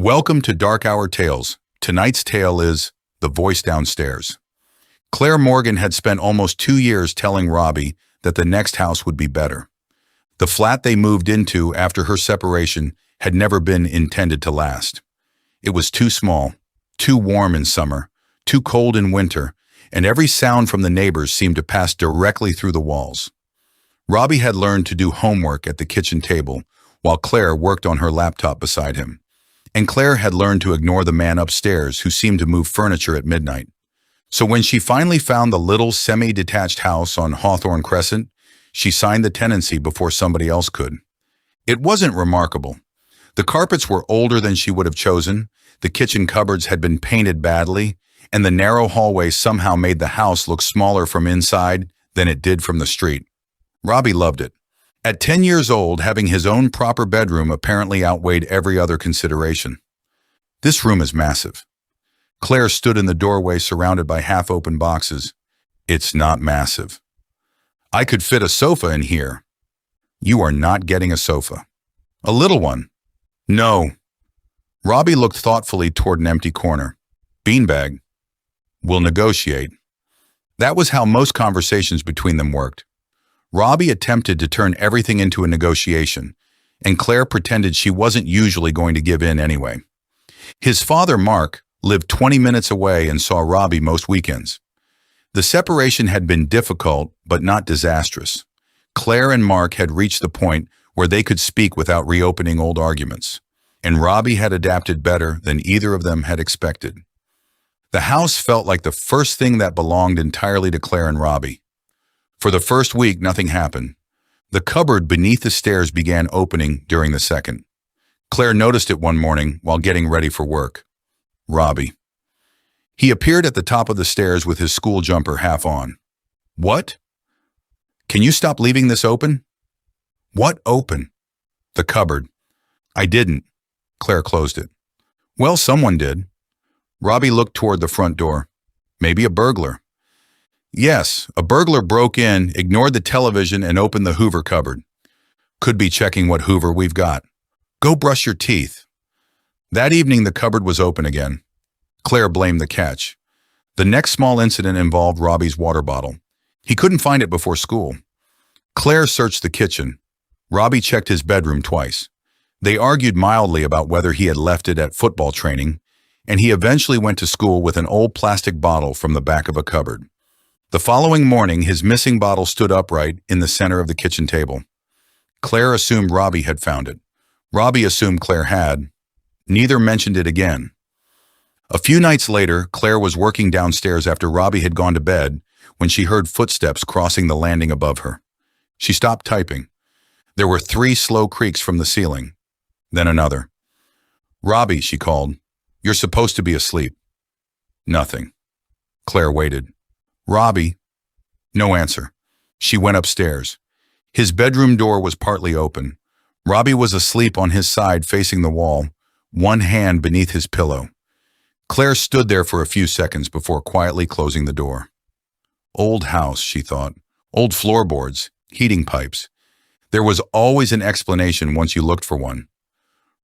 Welcome to Dark Hour Tales. Tonight's tale is The Voice Downstairs. Claire Morgan had spent almost 2 years telling Robbie that the next house would be better. The flat they moved into after her separation had never been intended to last. It was too small, too warm in summer, too cold in winter, and every sound from the neighbors seemed to pass directly through the walls. Robbie had learned to do homework at the kitchen table, while Claire worked on her laptop beside him. And Claire had learned to ignore the man upstairs who seemed to move furniture at midnight. So when she finally found the little semi-detached house on Hawthorne Crescent, she signed the tenancy before somebody else could. It wasn't remarkable. The carpets were older than she would have chosen, the kitchen cupboards had been painted badly, and the narrow hallway somehow made the house look smaller from inside than it did from the street. Robbie loved it. At 10 years old, having his own proper bedroom apparently outweighed every other consideration. This room is massive. Claire stood in the doorway surrounded by half-open boxes. It's not massive. I could fit a sofa in here. You are not getting a sofa. A little one. No. Robbie looked thoughtfully toward an empty corner. Beanbag. We'll negotiate. That was how most conversations between them worked. Robbie attempted to turn everything into a negotiation, and Claire pretended she wasn't usually going to give in anyway. His father, Mark, lived 20 minutes away and saw Robbie most weekends. The separation had been difficult, but not disastrous. Claire and Mark had reached the point where they could speak without reopening old arguments, and Robbie had adapted better than either of them had expected. The house felt like the first thing that belonged entirely to Claire and Robbie. For the first week, nothing happened. The cupboard beneath the stairs began opening during the second. Claire noticed it one morning while getting ready for work. Robbie. He appeared at the top of the stairs with his school jumper half on. What? Can you stop leaving this open? What open? The cupboard. I didn't. Claire closed it. Well, someone did. Robbie looked toward the front door. Maybe a burglar. Yes, a burglar broke in, ignored the television, and opened the Hoover cupboard. Could be checking what Hoover we've got. Go brush your teeth. That evening, the cupboard was open again. Claire blamed the catch. The next small incident involved Robbie's water bottle. He couldn't find it before school. Claire searched the kitchen. Robbie checked his bedroom twice. They argued mildly about whether he had left it at football training, and he eventually went to school with an old plastic bottle from the back of a cupboard. The following morning, his missing bottle stood upright in the center of the kitchen table. Claire assumed Robbie had found it. Robbie assumed Claire had. Neither mentioned it again. A few nights later, Claire was working downstairs after Robbie had gone to bed when she heard footsteps crossing the landing above her. She stopped typing. There were 3 slow creaks from the ceiling. Then another. Robbie, she called. You're supposed to be asleep. Nothing. Claire waited. Robbie. No answer. She went upstairs. His bedroom door was partly open. Robbie was asleep on his side facing the wall, one hand beneath his pillow. Claire stood there for a few seconds before quietly closing the door. Old house, she thought. Old floorboards, heating pipes. There was always an explanation once you looked for one.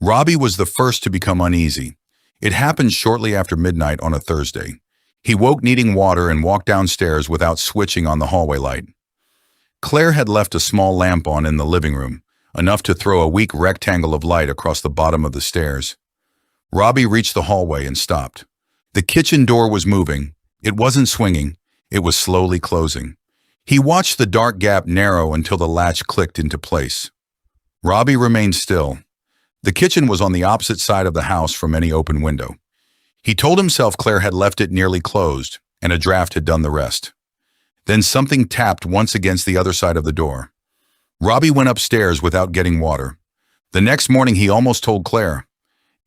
Robbie was the first to become uneasy. It happened shortly after midnight on a Thursday. He woke needing water and walked downstairs without switching on the hallway light. Claire had left a small lamp on in the living room, enough to throw a weak rectangle of light across the bottom of the stairs. Robbie reached the hallway and stopped. The kitchen door was moving. It wasn't swinging. It was slowly closing. He watched the dark gap narrow until the latch clicked into place. Robbie remained still. The kitchen was on the opposite side of the house from any open window. He told himself Claire had left it nearly closed, and a draft had done the rest. Then something tapped once against the other side of the door. Robbie went upstairs without getting water. The next morning he almost told Claire.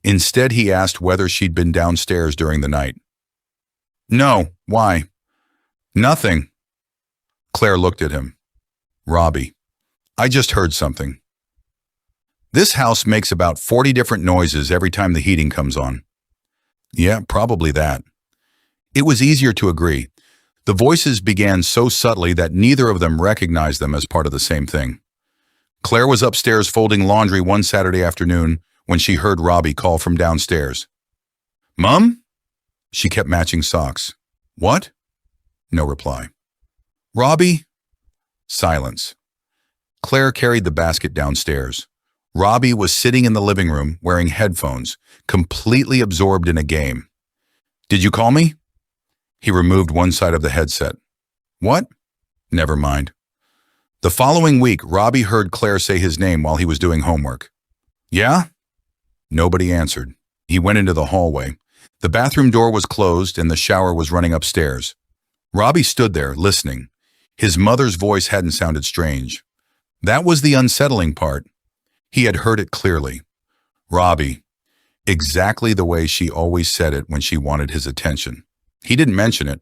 Instead he asked whether she'd been downstairs during the night. No, why? Nothing. Claire looked at him. Robbie, I just heard something. This house makes about 40 different noises every time the heating comes on. Yeah, probably that. It was easier to agree. The voices began so subtly that neither of them recognized them as part of the same thing. Claire was upstairs folding laundry one Saturday afternoon when she heard Robbie call from downstairs. "Mum?" She kept matching socks. "What?" No reply. "Robbie?" Silence. Claire carried the basket downstairs. Robbie was sitting in the living room wearing headphones, completely absorbed in a game. "Did you call me?" He removed one side of the headset. "What?" "Never mind." The following week, Robbie heard Claire say his name while he was doing homework. "Yeah?" Nobody answered. He went into the hallway. The bathroom door was closed and the shower was running upstairs. Robbie stood there, listening. His mother's voice hadn't sounded strange. That was the unsettling part. He had heard it clearly. Robbie. Exactly the way she always said it when she wanted his attention. He didn't mention it.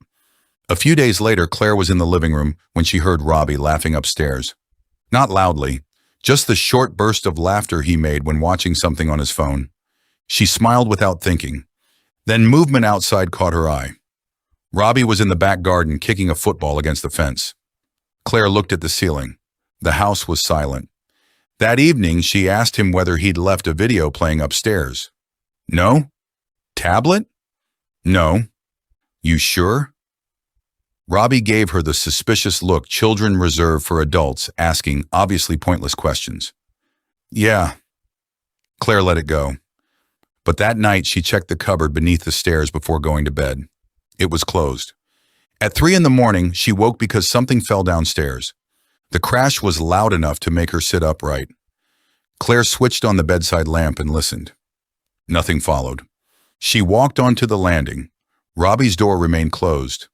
A few days later, Claire was in the living room when she heard Robbie laughing upstairs. Not loudly, just the short burst of laughter he made when watching something on his phone. She smiled without thinking. Then movement outside caught her eye. Robbie was in the back garden kicking a football against the fence. Claire looked at the ceiling. The house was silent. That evening, she asked him whether he'd left a video playing upstairs. "No?" "Tablet?" "No." "You sure?" Robbie gave her the suspicious look children reserve for adults asking obviously pointless questions. "Yeah." Claire let it go. But that night, she checked the cupboard beneath the stairs before going to bed. It was closed. At 3 in the morning, she woke because something fell downstairs. The crash was loud enough to make her sit upright. Claire switched on the bedside lamp and listened. Nothing followed. She walked onto the landing. Robbie's door remained closed.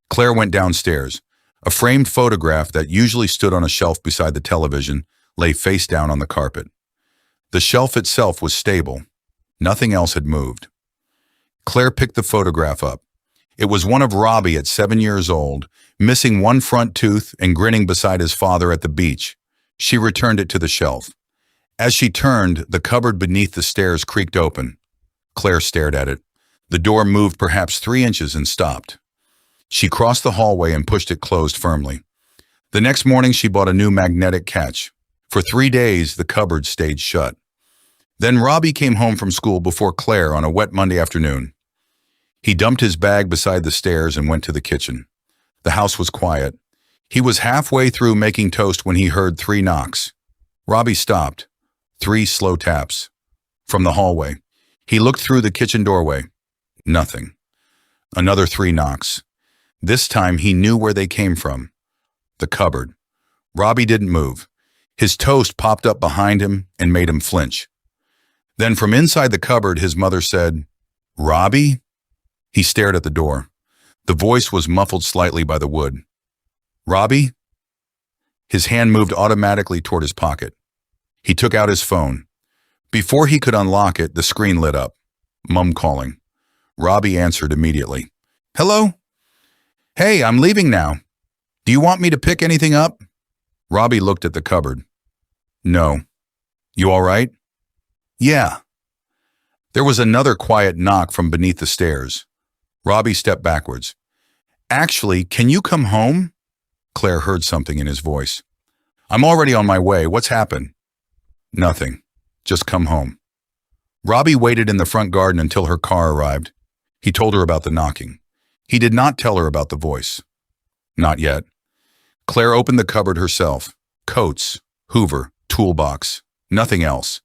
Claire went downstairs. A framed photograph that usually stood on a shelf beside the television lay face down on the carpet. The shelf itself was stable. Nothing else had moved. Claire picked the photograph up. It was one of Robbie at 7 years old, missing one front tooth and grinning beside his father at the beach. She returned it to the shelf. As she turned, the cupboard beneath the stairs creaked open. Claire stared at it. The door moved perhaps 3 inches and stopped. She crossed the hallway and pushed it closed firmly. The next morning, she bought a new magnetic catch. For 3 days, the cupboard stayed shut. Then Robbie came home from school before Claire on a wet Monday afternoon. He dumped his bag beside the stairs and went to the kitchen. The house was quiet. He was halfway through making toast when he heard 3 knocks. Robbie stopped. 3 slow taps. From the hallway. He looked through the kitchen doorway. Nothing. Another 3 knocks. This time he knew where they came from. The cupboard. Robbie didn't move. His toast popped up behind him and made him flinch. Then from inside the cupboard, his mother said, "Robbie?" He stared at the door. The voice was muffled slightly by the wood. "Robbie?" His hand moved automatically toward his pocket. He took out his phone. Before he could unlock it, the screen lit up. Mum calling. Robbie answered immediately. "Hello?" "Hey, I'm leaving now. Do you want me to pick anything up?" Robbie looked at the cupboard. "No." "You all right?" "Yeah." There was another quiet knock from beneath the stairs. Robbie stepped backwards. "Actually, can you come home?" Claire heard something in his voice. "I'm already on my way. What's happened?" "Nothing. Just come home." Robbie waited in the front garden until her car arrived. He told her about the knocking. He did not tell her about the voice. Not yet. Claire opened the cupboard herself. Coats, Hoover, toolbox, nothing else.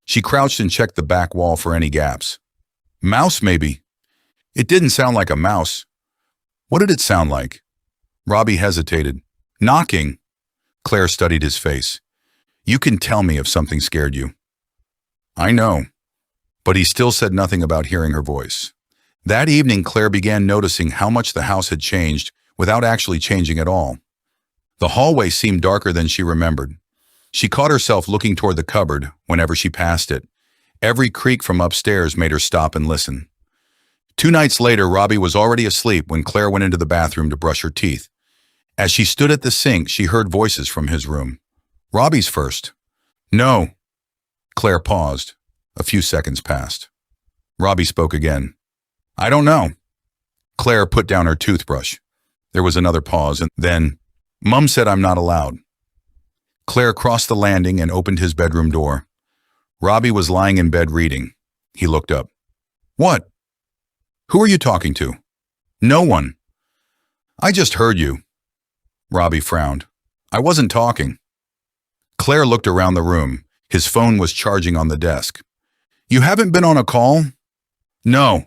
She crouched and checked the back wall for any gaps. "Mouse, maybe." It didn't sound like a mouse. What did it sound like? Robbie hesitated. "Knocking." Claire studied his face. "You can tell me if something scared you." "I know." But he still said nothing about hearing her voice. That evening, Claire began noticing how much the house had changed without actually changing at all. The hallway seemed darker than she remembered. She caught herself looking toward the cupboard whenever she passed it. Every creak from upstairs made her stop and listen. 2 nights later, Robbie was already asleep when Claire went into the bathroom to brush her teeth. As she stood at the sink, she heard voices from his room. Robbie's first. "No." Claire paused. A few seconds passed. Robbie spoke again. "I don't know." Claire put down her toothbrush. There was another pause, and then, "Mum said I'm not allowed." Claire crossed the landing and opened his bedroom door. Robbie was lying in bed reading. He looked up. What? Who are you talking to? No one. I just heard you. Robbie frowned. I wasn't talking. Claire looked around the room. His phone was charging on the desk. You haven't been on a call? No.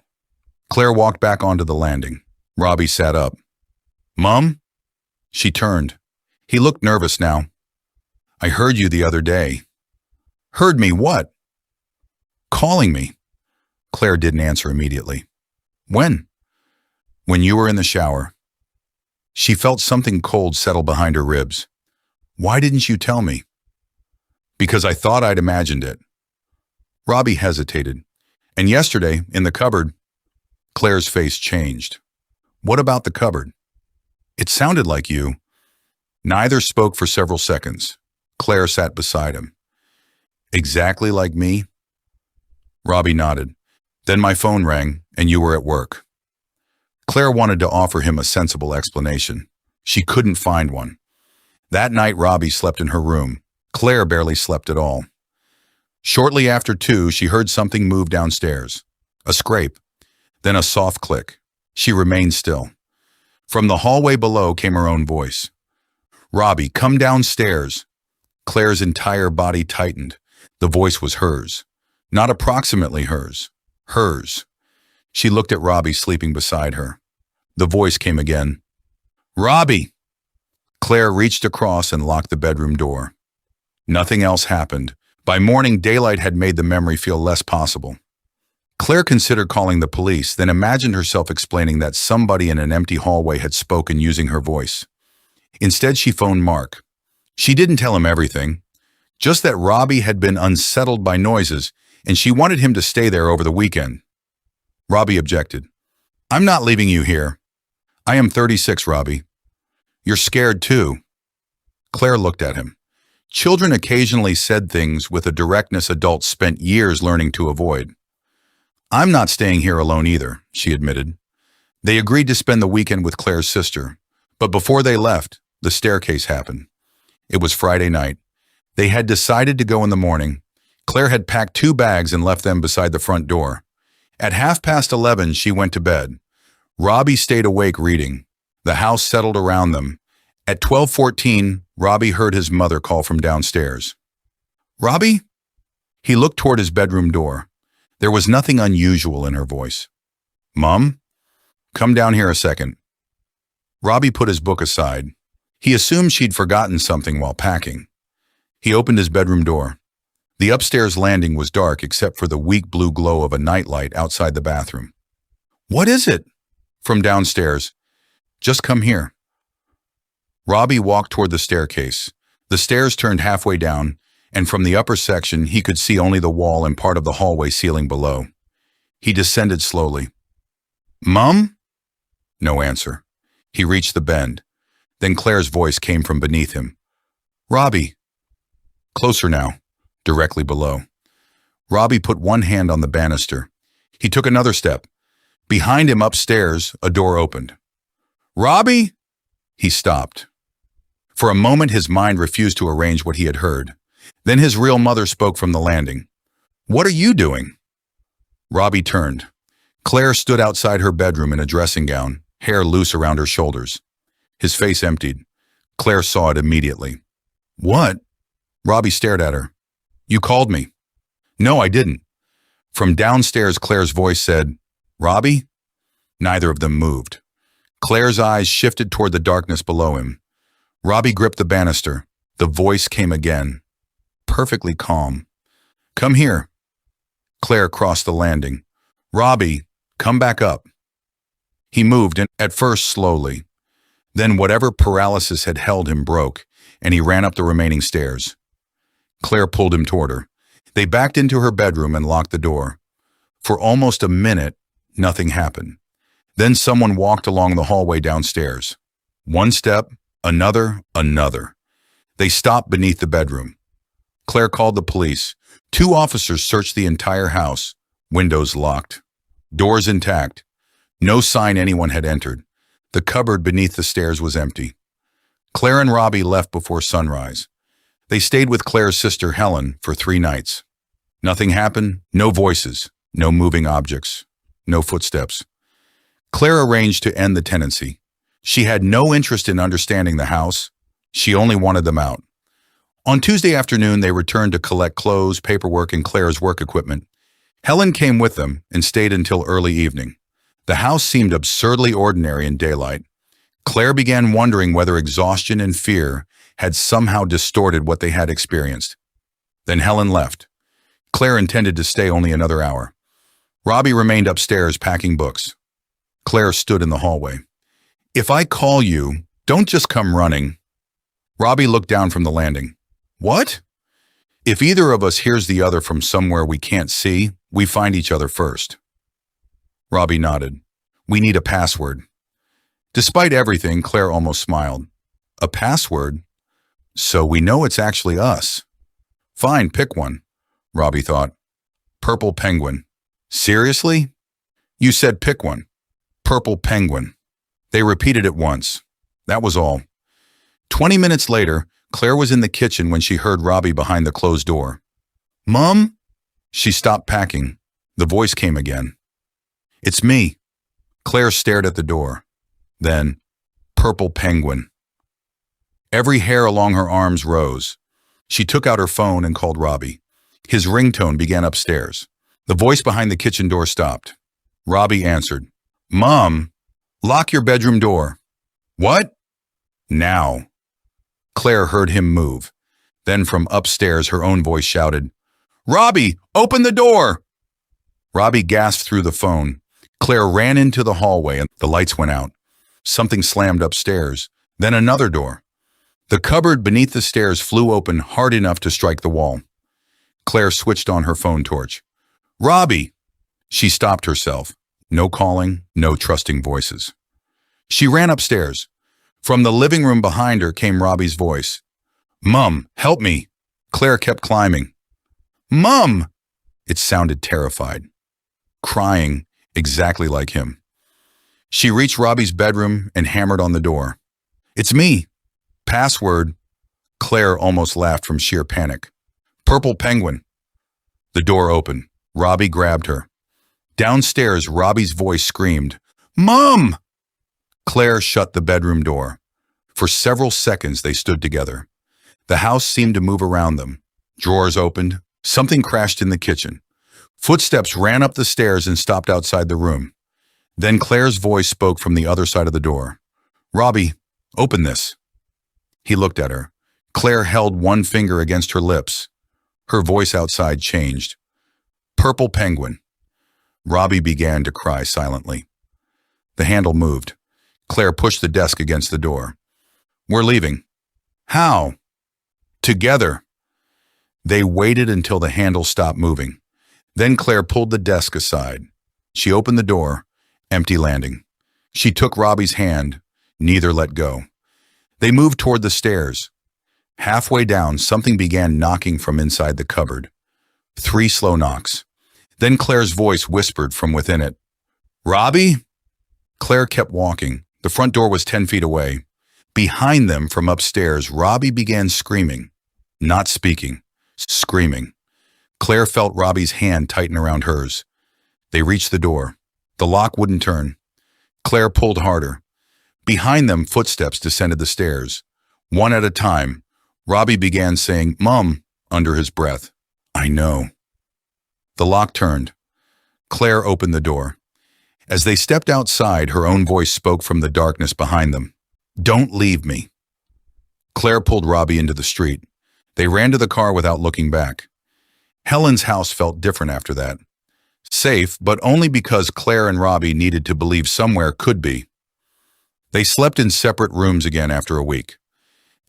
Claire walked back onto the landing. Robbie sat up. Mom? She turned. He looked nervous now. I heard you the other day. Heard me what? Calling me. Claire didn't answer immediately. When? When you were in the shower. She felt something cold settle behind her ribs. Why didn't you tell me? Because I thought I'd imagined it. Robbie hesitated. And yesterday, in the cupboard, Claire's face changed. What about the cupboard? It sounded like you. Neither spoke for several seconds. Claire sat beside him. Exactly like me? Robbie nodded. Then my phone rang, and you were at work. Claire wanted to offer him a sensible explanation. She couldn't find one. That night, Robbie slept in her room. Claire barely slept at all. Shortly after 2, she heard something move downstairs. A scrape, then a soft click. She remained still. From the hallway below came her own voice. Robbie, come downstairs. Claire's entire body tightened. The voice was hers. Not approximately hers. Hers. She looked at Robbie sleeping beside her. The voice came again. Robbie! Claire reached across and locked the bedroom door. Nothing else happened. By morning, daylight had made the memory feel less possible. Claire considered calling the police, then imagined herself explaining that somebody in an empty hallway had spoken using her voice. Instead, she phoned Mark. She didn't tell him everything, just that Robbie had been unsettled by noises, and she wanted him to stay there over the weekend. Robbie objected. I'm not leaving you here. I am 36, Robbie. You're scared too. Claire looked at him. Children occasionally said things with a directness adults spent years learning to avoid. I'm not staying here alone either, she admitted. They agreed to spend the weekend with Claire's sister, but before they left, the staircase happened. It was Friday night. They had decided to go in the morning. Claire had packed 2 bags and left them beside the front door. At 11:30, she went to bed. Robbie stayed awake reading. The house settled around them. At 12:14, Robbie heard his mother call from downstairs. Robbie? He looked toward his bedroom door. There was nothing unusual in her voice. Mom? Come down here a second. Robbie put his book aside. He assumed she'd forgotten something while packing. He opened his bedroom door. The upstairs landing was dark except for the weak blue glow of a nightlight outside the bathroom. What is it? From downstairs. Just come here. Robbie walked toward the staircase. The stairs turned halfway down, and from the upper section he could see only the wall and part of the hallway ceiling below. He descended slowly. Mom? No answer. He reached the bend. Then Claire's voice came from beneath him. Robbie. Closer now, directly below. Robbie put one hand on the banister. He took another step. Behind him upstairs, a door opened. Robbie? He stopped. For a moment his mind refused to arrange what he had heard. Then his real mother spoke from the landing. What are you doing? Robbie turned. Claire stood outside her bedroom in a dressing gown, hair loose around her shoulders. His face emptied. Claire saw it immediately. What? Robbie stared at her. You called me. No, I didn't. From downstairs, Claire's voice said, Robbie? Neither of them moved. Claire's eyes shifted toward the darkness below him. Robbie gripped the banister. The voice came again, perfectly calm. Come here. Claire crossed the landing. Robbie, come back up. He moved, and at first slowly. Then whatever paralysis had held him broke, and he ran up the remaining stairs. Claire pulled him toward her. They backed into her bedroom and locked the door. For almost a minute, nothing happened. Then someone walked along the hallway downstairs. One step, another. They stopped beneath the bedroom. Claire called the police. 2 officers searched the entire house. Windows locked. Doors intact. No sign anyone had entered. The cupboard beneath the stairs was empty. Claire and Robbie left before sunrise. They stayed with Claire's sister Helen for 3 nights. Nothing happened, no voices, no moving objects, no footsteps. Claire arranged to end the tenancy. She had no interest in understanding the house. She only wanted them out. On Tuesday afternoon, they returned to collect clothes, paperwork, and Claire's work equipment. Helen came with them and stayed until early evening. The house seemed absurdly ordinary in daylight. Claire began wondering whether exhaustion and fear had somehow distorted what they had experienced. Then Helen left. Claire intended to stay only another hour. Robbie remained upstairs packing books. Claire stood in the hallway. "If I call you, don't just come running." Robbie looked down from the landing. "What?" "If either of us hears the other from somewhere we can't see, we find each other first." Robbie nodded. "We need a password." Despite everything, Claire almost smiled. "A password? So we know it's actually us." "Fine, pick one," Robbie thought. "Purple penguin." "Seriously?" "You said pick one." "Purple penguin." They repeated it once. That was all. 20 minutes later, Claire was in the kitchen when she heard Robbie behind the closed door. "Mom?" She stopped packing. The voice came again. "It's me." Claire stared at the door. Then, "Purple penguin." Every hair along her arms rose. She took out her phone and called Robbie. His ringtone began upstairs. The voice behind the kitchen door stopped. Robbie answered. "Mom, lock your bedroom door." "What?" "Now." Claire heard him move. Then from upstairs her own voice shouted, "Robbie, open the door!" Robbie gasped through the phone. Claire ran into the hallway and the lights went out. Something slammed upstairs, then another door. The cupboard beneath the stairs flew open hard enough to strike the wall. Claire switched on her phone torch. "Robbie!" She stopped herself. No calling, no trusting voices. She ran upstairs. From the living room behind her came Robbie's voice. "Mom, help me." Claire kept climbing. "Mom!" It sounded terrified. Crying, exactly like him. She reached Robbie's bedroom and hammered on the door. "It's me." "Password." Claire almost laughed from sheer panic. "Purple penguin." The door opened. Robbie grabbed her. Downstairs, Robbie's voice screamed, "Mom!" Claire shut the bedroom door. For several seconds, they stood together. The house seemed to move around them. Drawers opened. Something crashed in the kitchen. Footsteps ran up the stairs and stopped outside the room. Then Claire's voice spoke from the other side of the door. "Robbie, open this." He looked at her. Claire held one finger against her lips. Her voice outside changed. "Purple penguin." Robbie began to cry silently. The handle moved. Claire pushed the desk against the door. "We're leaving." "How?" "Together." They waited until the handle stopped moving. Then Claire pulled the desk aside. She opened the door. Empty landing. She took Robbie's hand. Neither let go. They moved toward the stairs. Halfway down, something began knocking from inside the cupboard. 3 slow knocks. Then Claire's voice whispered from within it. "Robbie?" Claire kept walking. The front door was 10 feet away. Behind them, from upstairs, Robbie began screaming. Not speaking. Screaming. Claire felt Robbie's hand tighten around hers. They reached the door. The lock wouldn't turn. Claire pulled harder. Behind them, footsteps descended the stairs. One at a time, Robbie began saying, "Mom," under his breath. "I know." The lock turned. Claire opened the door. As they stepped outside, her own voice spoke from the darkness behind them. "Don't leave me." Claire pulled Robbie into the street. They ran to the car without looking back. Helen's house felt different after that. Safe, but only because Claire and Robbie needed to believe somewhere could be. They slept in separate rooms again after a week.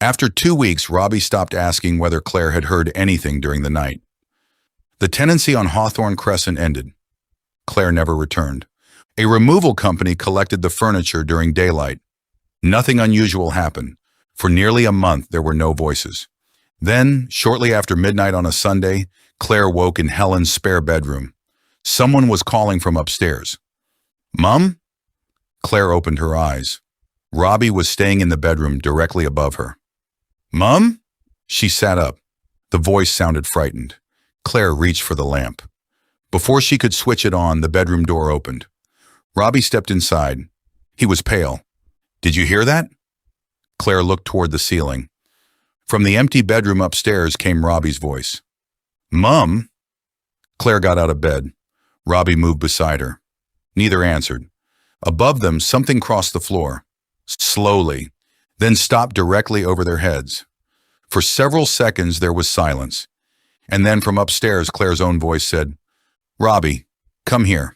After 2 weeks, Robbie stopped asking whether Claire had heard anything during the night. The tenancy on Hawthorne Crescent ended. Claire never returned. A removal company collected the furniture during daylight. Nothing unusual happened. For nearly a month, there were no voices. Then, shortly after midnight on a Sunday, Claire woke in Helen's spare bedroom. Someone was calling from upstairs. "Mom?" Claire opened her eyes. Robbie was staying in the bedroom directly above her. "Mom?" She sat up. The voice sounded frightened. Claire reached for the lamp. Before she could switch it on, the bedroom door opened. Robbie stepped inside. He was pale. "Did you hear that?" Claire looked toward the ceiling. From the empty bedroom upstairs came Robbie's voice. "Mum?" Claire got out of bed. Robbie moved beside her. Neither answered. Above them, something crossed the floor. Slowly, then stopped directly over their heads. For several seconds there was silence. And then from upstairs, Claire's own voice said, "Robbie, come here."